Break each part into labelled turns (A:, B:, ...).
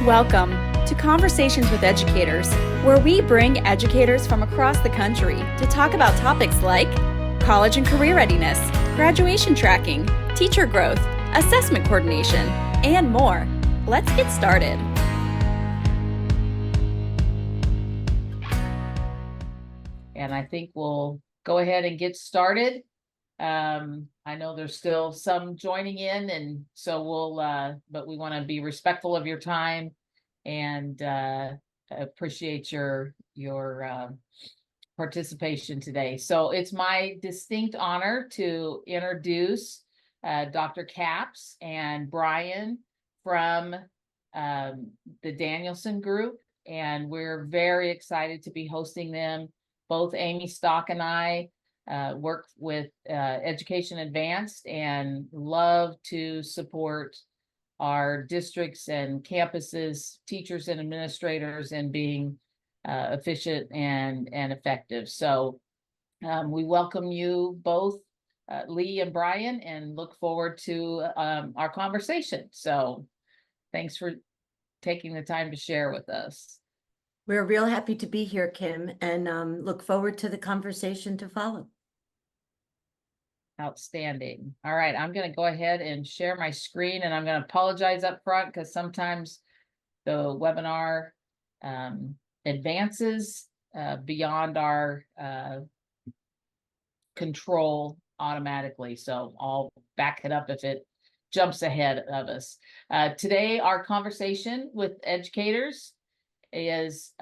A: Welcome to Conversations with Educators, where we bring educators from across the country to talk about topics like college and career readiness, graduation tracking, teacher growth, assessment coordination, and more. Let's get started.
B: And I think we'll go ahead and get started. I know there's still some joining in, and so but we want to be respectful of your time and appreciate your participation today. So it's my distinct honor to introduce Dr. Capps and Brian from the Danielson Group, and we're very excited to be hosting them. Both Amy Stock and I work with Education Advanced and love to support our districts and campuses, teachers and administrators, in being efficient and effective. So we welcome you both, Lee and Brian, and look forward to our conversation. So thanks for taking the time to share with us.
C: We're real happy to be here, Kim, and look forward to the conversation to follow.
B: Outstanding. All right, I'm going to go ahead and share my screen, and I'm going to apologize up front because sometimes the webinar advances beyond our control automatically. So I'll back it up if it jumps ahead of us. Today, our conversation with educators is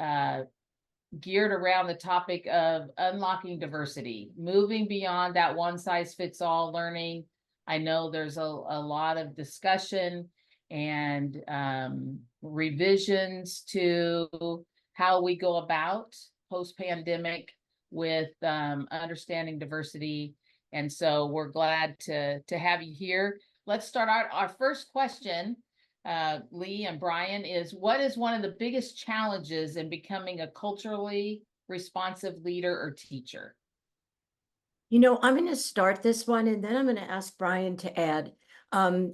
B: geared around the topic of unlocking diversity, moving beyond that one-size-fits-all learning. I know there's a lot of discussion and revisions to how we go about post-pandemic with understanding diversity. And so we're glad to have you here. Let's start out. Our first question, Lee and Brian, is what is one of the biggest challenges in becoming a culturally responsive leader or teacher?
C: You know, I'm going to start this one, and then I'm going to ask Brian to add.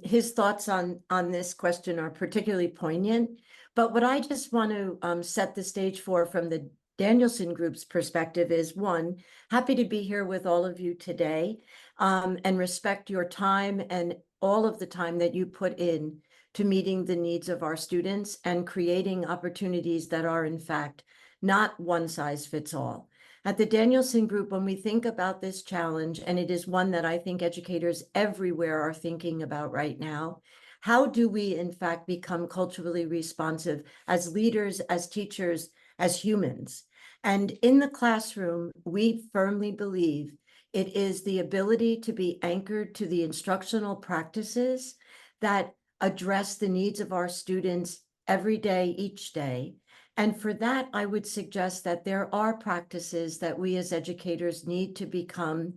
C: His thoughts on this question are particularly poignant. But what I just want to set the stage for from the Danielson Group's perspective is, one, happy to be here with all of you today, and respect your time and all of the time that you put in to meeting the needs of our students and creating opportunities that are, in fact, not one size fits all. At the Danielson Group, when we think about this challenge, and it is one that I think educators everywhere are thinking about right now, how do we, in fact, become culturally responsive as leaders, as teachers, as humans? And in the classroom, we firmly believe it is the ability to be anchored to the instructional practices that address the needs of our students every day, each day. And for that, I would suggest that there are practices that we as educators need to become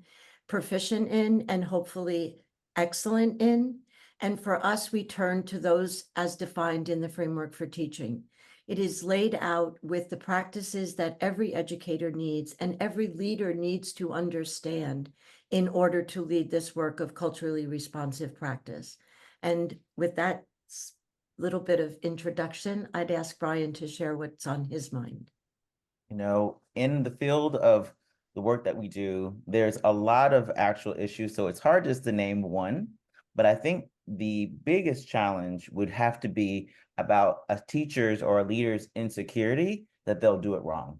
C: proficient in and hopefully excellent in. And for us, we turn to those as defined in the framework for teaching. It is laid out with the practices that every educator needs and every leader needs to understand in order to lead this work of culturally responsive practice. And with that little bit of introduction, I'd ask Brian to share what's on his mind.
D: You know, in the field of the work that we do, there's a lot of actual issues, so it's hard just to name one. But I think the biggest challenge would have to be about a teacher's or a leader's insecurity that they'll do it wrong.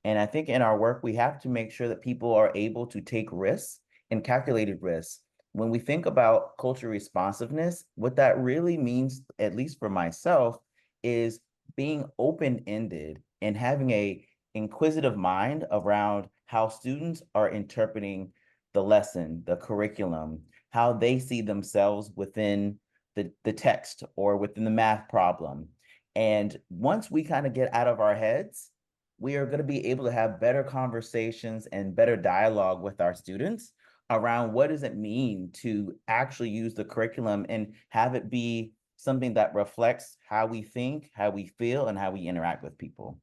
D: And I think in our work, we have to make sure that people are able to take risks and calculated risks. When we think about cultural responsiveness, what that really means, at least for myself, is being open-ended and having a inquisitive mind around how students are interpreting the lesson, the curriculum, how they see themselves within the text or within the math problem. And once we kind of get out of our heads, we are going to be able to have better conversations and better dialogue with our students around what does it mean to actually use the curriculum and have it be something that reflects how we think, how we feel, and how we interact with people.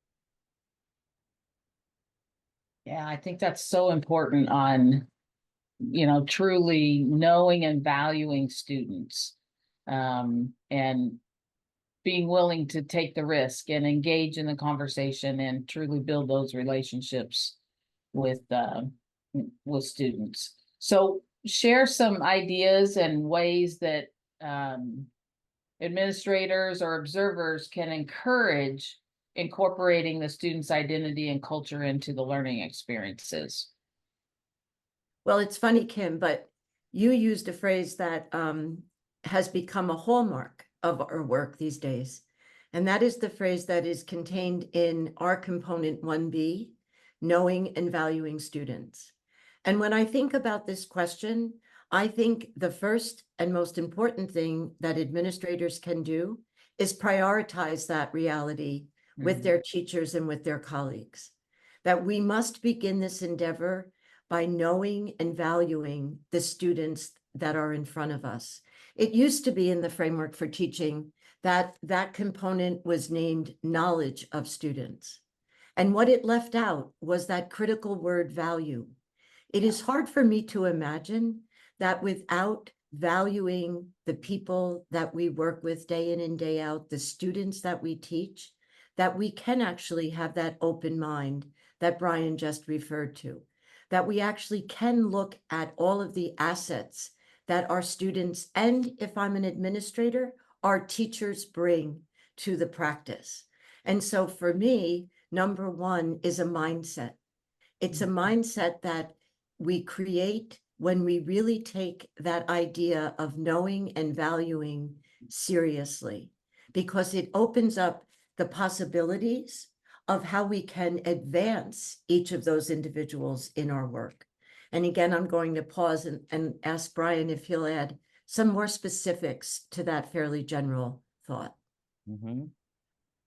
B: Yeah, I think that's so important on, truly knowing and valuing students. And being willing to take the risk and engage in the conversation and truly build those relationships with students. So share some ideas and ways that administrators or observers can encourage incorporating the student's identity and culture into the learning experiences.
C: Well, it's funny, Kim, but you used a phrase that has become a hallmark of our work these days. And that is the phrase that is contained in our component 1B, knowing and valuing students. And when I think about this question, I think the first and most important thing that administrators can do is prioritize that reality with their teachers and with their colleagues. That we must begin this endeavor by knowing and valuing the students that are in front of us. It used to be in the framework for teaching that that component was named knowledge of students. And what it left out was that critical word value. It is hard for me to imagine that without valuing the people that we work with day in and day out, the students that we teach, that we can actually have that open mind that Brian just referred to, that we actually can look at all of the assets that our students, and if I'm an administrator, our teachers bring to the practice. And so for me, number one is a mindset. It's a mindset that we create when we really take that idea of knowing and valuing seriously, because it opens up the possibilities of how we can advance each of those individuals in our work. And again, I'm going to pause and ask Brian if he'll add some more specifics to that fairly general thought.
D: Mm-hmm.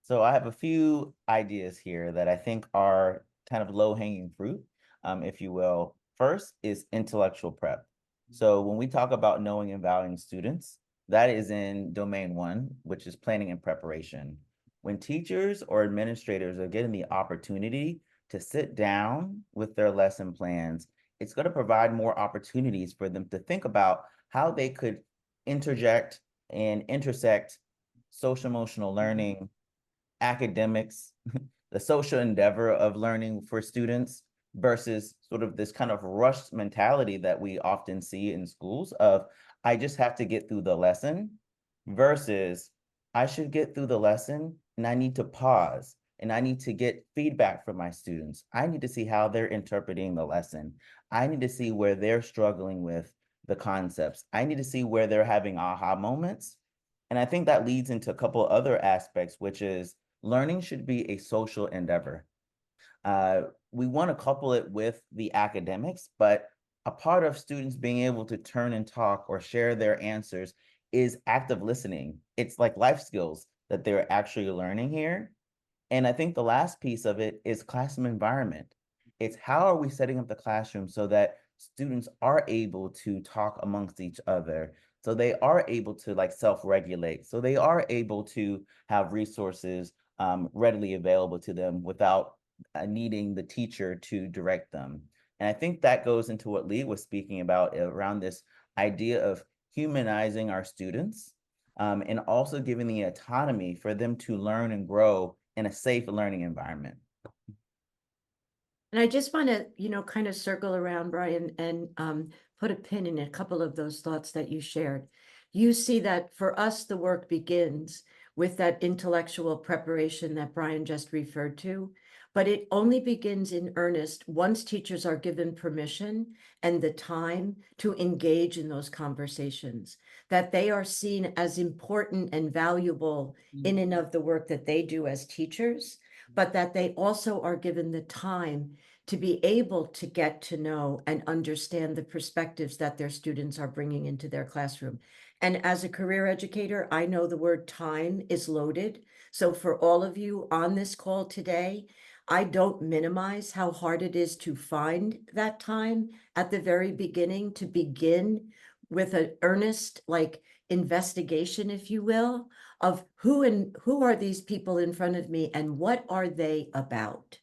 D: So I have a few ideas here that I think are kind of low-hanging fruit, if you will. First is intellectual prep. So when we talk about knowing and valuing students, that is in domain 1, which is planning and preparation. When teachers or administrators are getting the opportunity to sit down with their lesson plans, it's going to provide more opportunities for them to think about how they could interject and intersect social emotional learning, academics, the social endeavor of learning for students, versus sort of this kind of rushed mentality that we often see in schools of, I just have to get through the lesson, versus I should get through the lesson and I need to pause and I need to get feedback from my students. I need to see how they're interpreting the lesson. I need to see where they're struggling with the concepts. I need to see where they're having aha moments. And I think that leads into a couple other aspects, which is learning should be a social endeavor. We want to couple it with the academics, but a part of students being able to turn and talk or share their answers is active listening. It's like life skills that they're actually learning here. And I think the last piece of it is classroom environment. It's how are we setting up the classroom so that students are able to talk amongst each other, so they are able to like self-regulate, so they are able to have resources readily available to them without needing the teacher to direct them. And I think that goes into what Lee was speaking about around this idea of humanizing our students, and also giving the autonomy for them to learn and grow in a safe learning environment.
C: And I just want to, kind of circle around, Brian, and put a pin in a couple of those thoughts that you shared. You see that for us, the work begins with that intellectual preparation that Brian just referred to, but it only begins in earnest once teachers are given permission and the time to engage in those conversations, that they are seen as important and valuable in and of the work that they do as teachers, but that they also are given the time to be able to get to know and understand the perspectives that their students are bringing into their classroom. And as a career educator, I know the word time is loaded. So for all of you on this call today, I don't minimize how hard it is to find that time at the very beginning, to begin with an earnest, investigation, if you will, of who are these people in front of me and what are they about.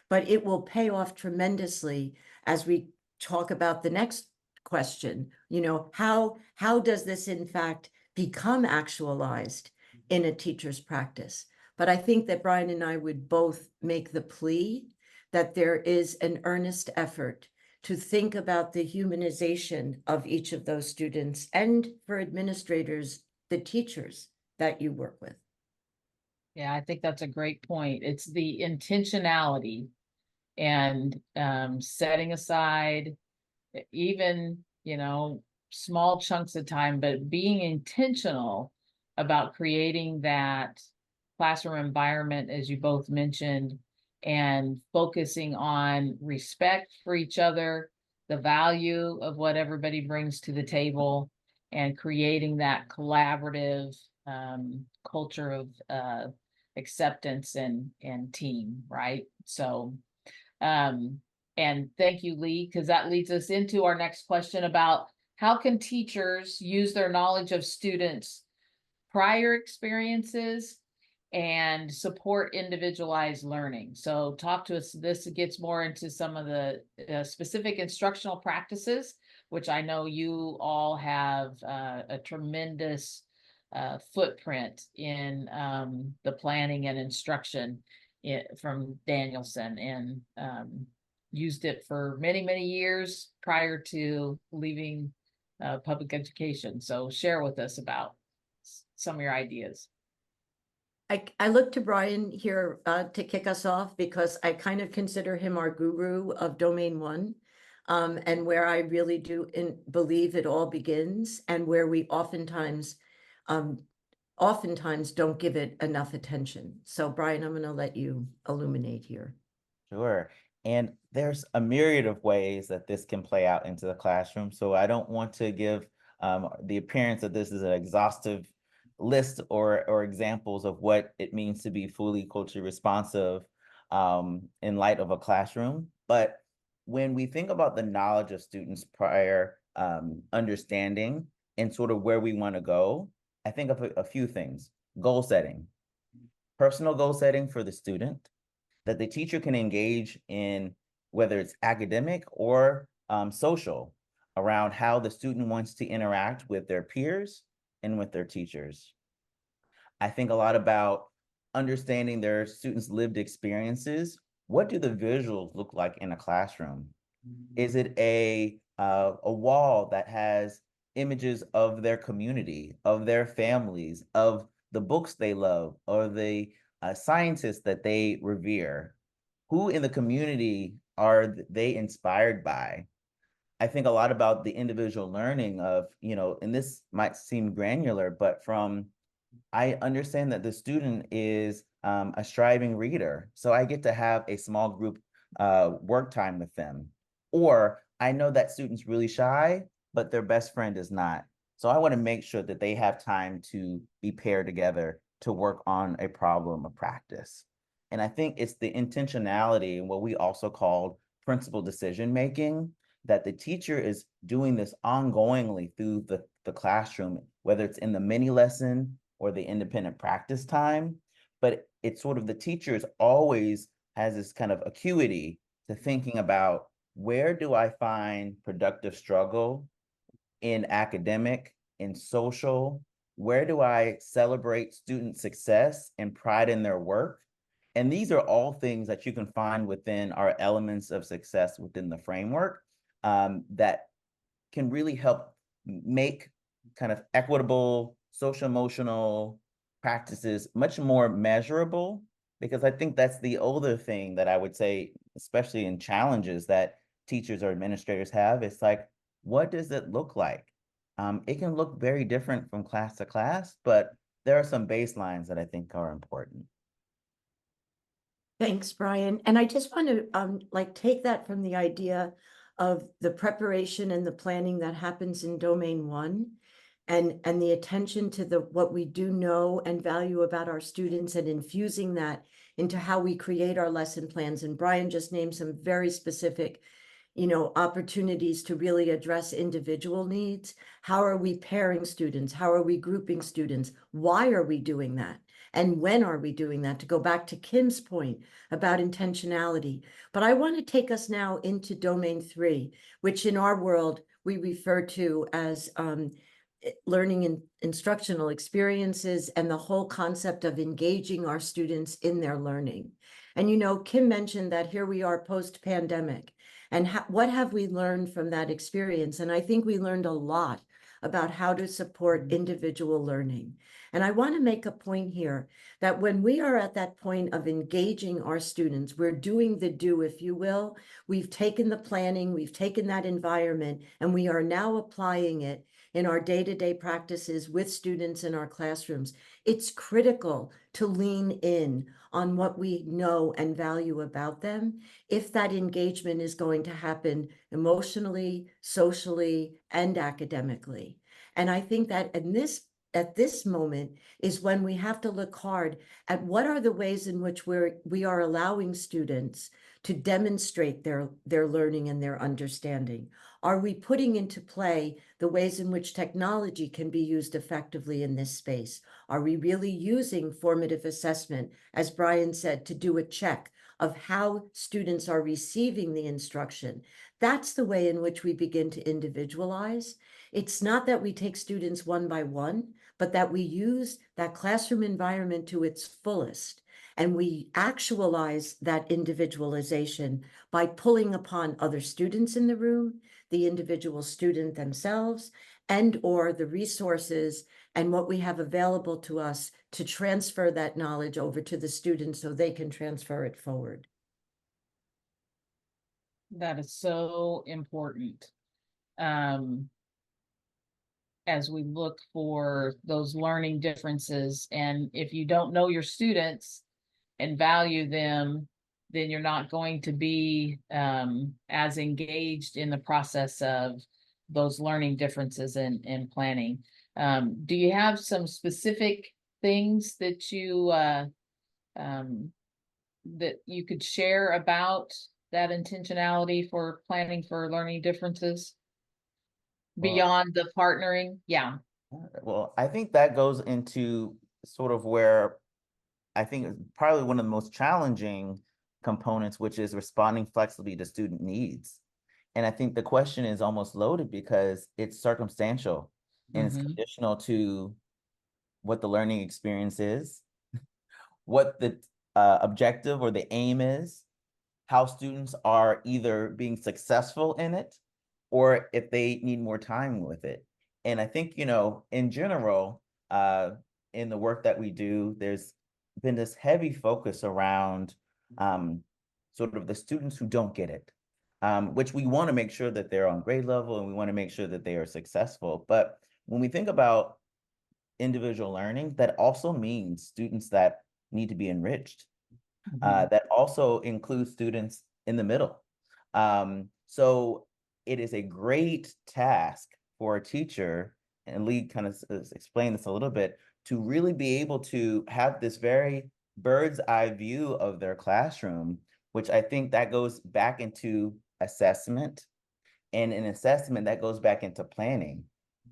C: But it will pay off tremendously as we talk about the next question. How does this in fact become actualized in a teacher's practice. But I think that Brian and I would both make the plea that there is an earnest effort to think about the humanization of each of those students, and for administrators, the teachers that you work with.
B: Yeah, I think that's a great point. It's the intentionality and setting aside even, small chunks of time, but being intentional about creating that classroom environment, as you both mentioned, and focusing on respect for each other, the value of what everybody brings to the table, and creating that collaborative culture of acceptance and team, right? So, and thank you, Lee, because that leads us into our next question about how can teachers use their knowledge of students' prior experiences and support individualized learning. So talk to us. This gets more into some of the specific instructional practices, which I know you all have a tremendous footprint in the planning and instruction from Danielson, and used it for many, many years prior to leaving public education. So share with us about some of your ideas.
C: I look to Brian here to kick us off, because I kind of consider him our guru of Domain 1, and where I really do believe it all begins, and where we oftentimes don't give it enough attention. So Brian, I'm going to let you illuminate here.
D: Sure. And there's a myriad of ways that this can play out into the classroom. So I don't want to give the appearance that this is an exhaustive list or examples of what it means to be fully culturally responsive in light of a classroom. But when we think about the knowledge of students' prior understanding and sort of where we want to go, I think of a few things. Goal setting, personal goal setting for the student, that the teacher can engage in, whether it's academic or social, around how the student wants to interact with their peers and with their teachers. I think a lot about understanding their students' lived experiences. What do the visuals look like in a classroom? Is it a wall that has images of their community, of their families, of the books they love, or the scientists that they revere? Who in the community are they inspired by? I think a lot about the individual learning of, and this might seem granular, but I understand that the student is a striving reader. So I get to have a small group work time with them. Or I know that student's really shy, but their best friend is not. So I want to make sure that they have time to be paired together to work on a problem of practice. And I think it's the intentionality and what we also called principal decision making, that the teacher is doing this ongoingly through the classroom, whether it's in the mini lesson or the independent practice time. But it's sort of the teacher is always has this kind of acuity to thinking about, where do I find productive struggle in academic, in social? Where do I celebrate student success and pride in their work? And these are all things that you can find within our elements of success within the framework that can really help make kind of equitable social emotional practices much more measurable. Because I think that's the older thing that I would say, especially in challenges that teachers or administrators have. It's like, what does it look like? It can look very different from class to class, but there are some baselines that I think are important.
C: Thanks, Brian. And I just want to take that from the idea of the preparation and the planning that happens in Domain 1, and the attention to what we do know and value about our students, and infusing that into how we create our lesson plans. And Brian just named some very specific opportunities to really address individual needs. How are we pairing students? How are we grouping students? Why are we doing that? And when are we doing that? To go back to Kim's point about intentionality. But I want to take us now into Domain 3, which in our world we refer to as learning and instructional experiences and the whole concept of engaging our students in their learning. And you know, Kim mentioned that here we are post-pandemic, and what have we learned from that experience? And I think we learned a lot about how to support individual learning. And I want to make a point here that when we are at that point of engaging our students, we're doing the do, if you will. We've taken the planning, we've taken that environment, and we are now applying it in our day-to-day practices with students in our classrooms. It's critical to lean in on what we know and value about them if that engagement is going to happen emotionally, socially, and academically. And I think that at this moment is when we have to look hard at what are the ways in which we are allowing students to demonstrate their learning and their understanding. Are we putting into play the ways in which technology can be used effectively in this space? Are we really using formative assessment, as Brian said, to do a check of how students are receiving the instruction? That's the way in which we begin to individualize. It's not that we take students one by one, but that we use that classroom environment to its fullest. And we actualize that individualization by pulling upon other students in the room, the individual student themselves, and or the resources and what we have available to us to transfer that knowledge over to the students so they can transfer it forward.
B: That is so important. As we look for those learning differences, and if you don't know your students and value them, then you're not going to be as engaged in the process of those learning differences and planning. Do you have some specific things that you could share about that intentionality for planning for learning differences beyond the partnering? Yeah.
D: Well, I think that goes into sort of where I think is probably one of the most challenging components, which is responding flexibly to student needs. And I think the question is almost loaded because it's circumstantial and it's conditional to what the learning experience is, what the objective or the aim is, how students are either being successful in it or if they need more time with it. And I think, you know, in general, in the work that we do, there's been this heavy focus around sort of the students who don't get it, which we want to make sure that they're on grade level and we want to make sure that they are successful. But when we think about individual learning, that also means students that need to be enriched. That also includes students in the middle. So it is a great task for a teacher, and Lee kind of explained this a little bit, to really be able to have this very bird's eye view of their classroom, which I think that goes back into assessment, and in assessment that goes back into planning.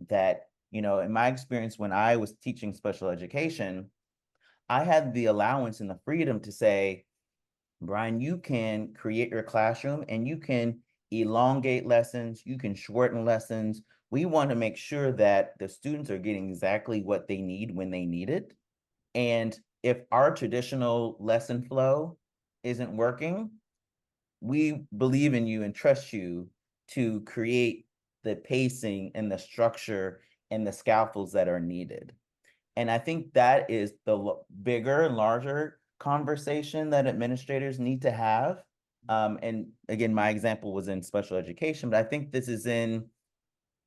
D: That, you know, in my experience, when I was teaching special education, I had the allowance and the freedom to say, Brian, you can create your classroom and you can elongate lessons, you can shorten lessons. We want to make sure that the students are getting exactly what they need when they need it. And if our traditional lesson flow isn't working, we believe in you and trust you to create the pacing and the structure and the scaffolds that are needed. And I think that is the bigger and larger conversation that administrators need to have. And again, my example was in special education, but I think this is in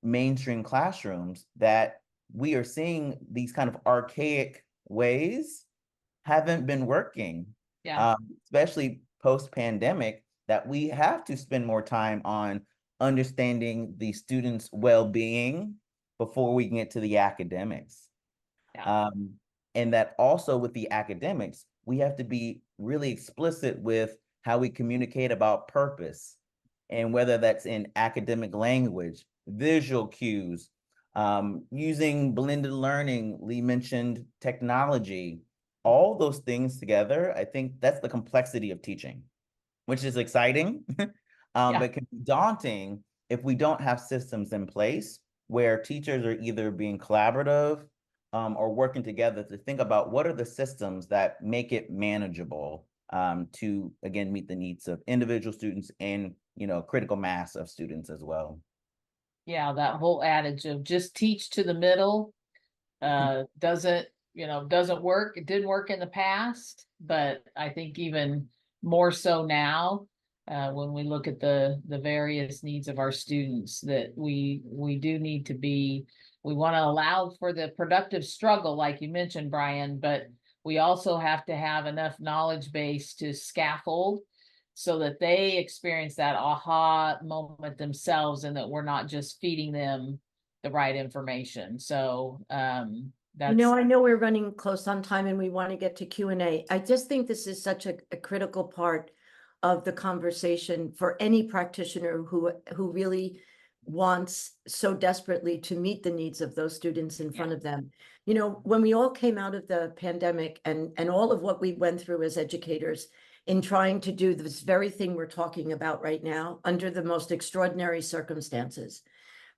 D: mainstream classrooms that we are seeing these kind of archaic ways haven't been working, especially post-pandemic, that we have to spend more time on understanding the students' well-being before we can get to the academics. And that also with the academics, we have to be really explicit with how we communicate about purpose, and whether that's in academic language, visual cues, using blended learning. Lee mentioned technology, all those things together. I think that's the complexity of teaching, which is exciting, but can be daunting if we don't have systems in place where teachers are either being collaborative or working together to think about what are the systems that make it manageable to, again, meet the needs of individual students and, critical mass of students as well.
B: Yeah, that whole adage of just teach to the middle doesn't work. It didn't work in the past, but I think even more so now, when we look at the various needs of our students, that we do need to be, we want to allow for the productive struggle, like you mentioned, Brian, but we also have to have enough knowledge base to scaffold so that they experience that aha moment themselves, and that we're not just feeding them the right information. So
C: I know we're running close on time and we want to get to Q&A. I just think this is such a critical part of the conversation for any practitioner who really wants so desperately to meet the needs of those students in front of them. When we all came out of the pandemic and all of what we went through as educators in trying to do this very thing we're talking about right now under the most extraordinary circumstances,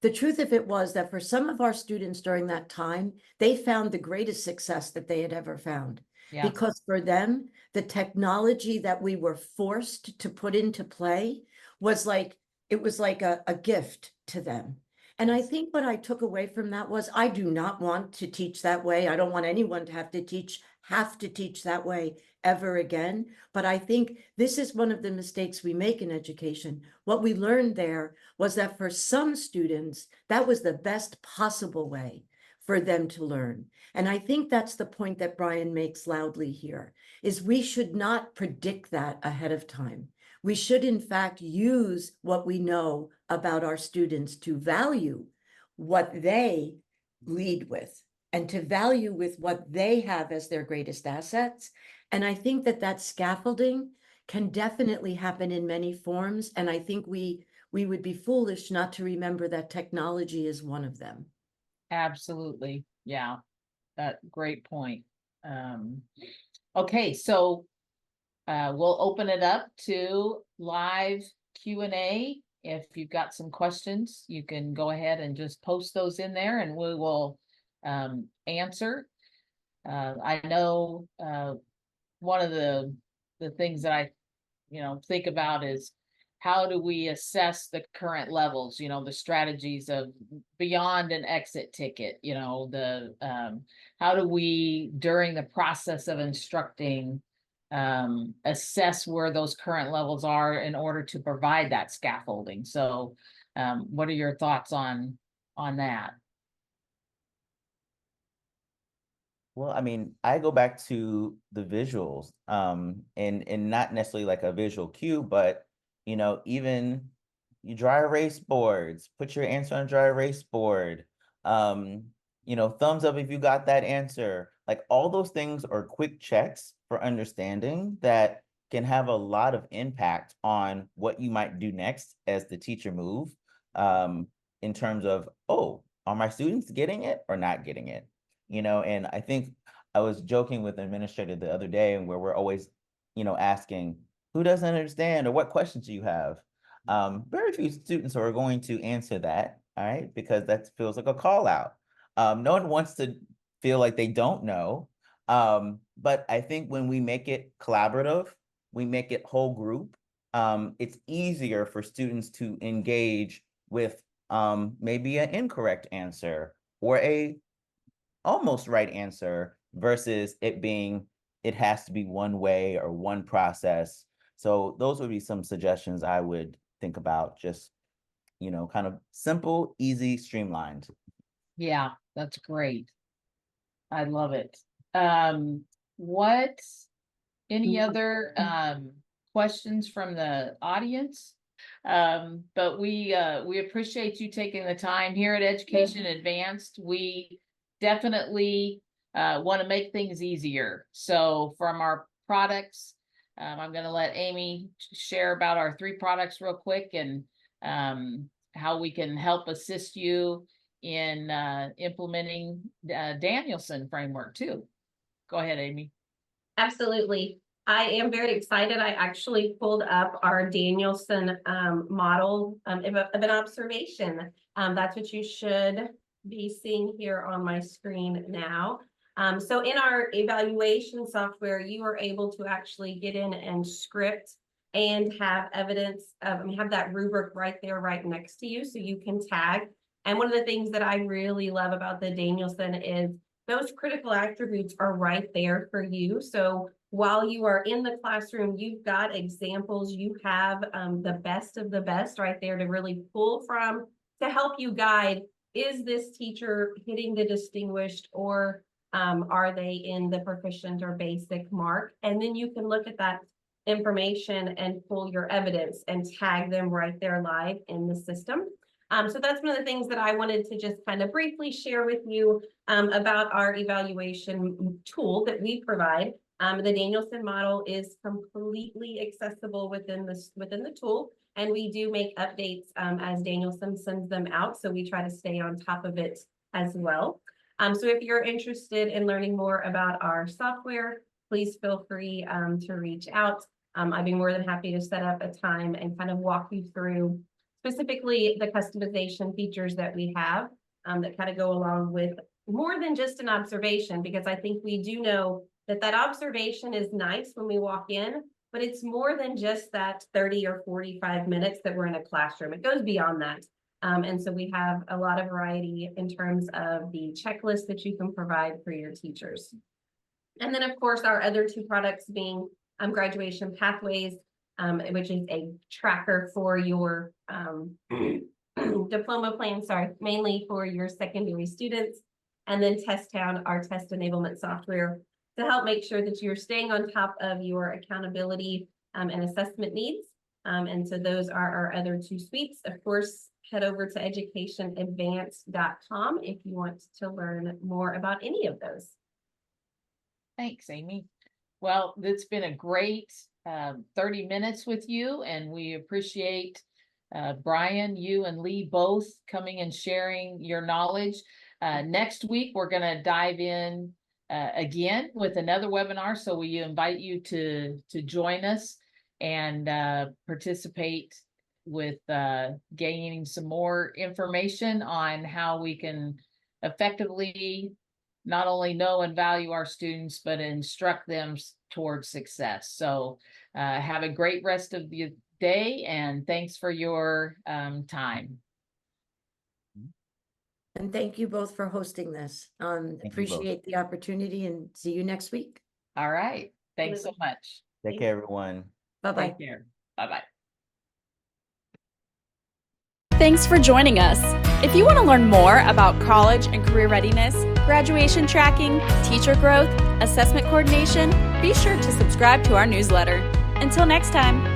C: the truth of it was that for some of our students during that time, they found the greatest success that they had ever found.
B: Yeah.
C: Because for them, the technology that we were forced to put into play was like, it was like a gift to them. And I think what I took away from that was, I do not want to teach that way. I don't want anyone to have to teach that way ever again. But I think this is one of the mistakes we make in education. What we learned there was that for some students, that was the best possible way for them to learn. And I think that's the point that Brian makes loudly here, is we should not predict that ahead of time. We should, in fact, use what we know about our students to value what they lead with and to value with what they have as their greatest assets. And I think that scaffolding can definitely happen in many forms. And I think we would be foolish not to remember that technology is one of them.
B: Absolutely. Yeah, that great point. Okay, so we'll open it up to live Q&A. If you've got some questions, you can go ahead and just post those in there and we will answer. I know one of the things that I think about is, how do we assess the current levels, the strategies of beyond an exit ticket, how do we, during the process of instructing, assess where those current levels are in order to provide that scaffolding. So what are your thoughts on that?
D: Well, I mean, I go back to the visuals, and not necessarily like a visual cue, but even you dry erase boards, put your answer on a dry erase board. Thumbs up if you got that answer. Like, all those things are quick checks for understanding that can have a lot of impact on what you might do next as the teacher move, in terms of, oh, are my students getting it or not getting it? And I think I was joking with an administrator the other day, and where we're always, asking, who doesn't understand or what questions do you have? Very few students are going to answer that, all right, because that feels like a call out. No one wants to feel like they don't know. But I think when we make it collaborative, we make it whole group, it's easier for students to engage with maybe an incorrect answer or a almost right answer versus it being, it has to be one way or one process. So those would be some suggestions I would think about, just, kind of simple, easy, streamlined.
B: Yeah, that's great. I love it. Any other questions from the audience? But we appreciate you taking the time here at Education Advanced. We definitely want to make things easier. So from our products, I'm going to let Amy share about our 3 products real quick, and how we can help assist you in implementing Danielson Framework too. Go ahead, Amy.
E: Absolutely. I am very excited. I actually pulled up our Danielson model of an observation That's what you should be seeing here on my screen now. So in our evaluation software, you are able to actually get in and script and have evidence of, have that rubric right there, right next to you, so you can tag. And one of the things that I really love about the Danielson is those critical attributes are right there for you. So while you are in the classroom, you've got examples, you have the best of the best right there to really pull from to help you guide. Is this teacher hitting the distinguished, or are they in the proficient or basic mark? And then you can look at that information and pull your evidence and tag them right there live in the system. So that's one of the things that I wanted to just kind of briefly share with you about our evaluation tool that we provide. The Danielson model is completely accessible within the tool, and we do make updates as Danielson sends them out. So we try to stay on top of it as well. So if you're interested in learning more about our software, please feel free to reach out. I'd be more than happy to set up a time and kind of walk you through specifically the customization features that we have that kind of go along with more than just an observation, because I think we do know that that observation is nice when we walk in, but it's more than just that 30 or 45 minutes that we're in a classroom. It goes beyond that. And so we have a lot of variety in terms of the checklist that you can provide for your teachers. And then, of course, our other two products being Graduation Pathways, which is a tracker for your diploma plan, mainly for your secondary students. And then Test Town, our test enablement software, to help make sure that you're staying on top of your accountability and assessment needs. And so those are our other two suites. Of course, head over to educationadvance.com if you want to learn more about any of those.
B: Thanks, Amy. Well, it's been a great 30 minutes with you, and we appreciate Brian, you and Lee both coming and sharing your knowledge. Next week, we're going to dive in again with another webinar. So we invite you to join us and participate with gaining some more information on how we can effectively not only know and value our students, but instruct them towards success. So have a great rest of the day, and thanks for your time.
C: And thank you both for hosting this. Appreciate the opportunity, and see you next week.
B: All right. Thanks so much.
D: Take care, everyone.
C: Bye-bye.
B: Take care. Bye-bye.
A: Thanks for joining us. If you want to learn more about college and career readiness, graduation tracking, teacher growth, assessment coordination, be sure to subscribe to our newsletter. Until next time.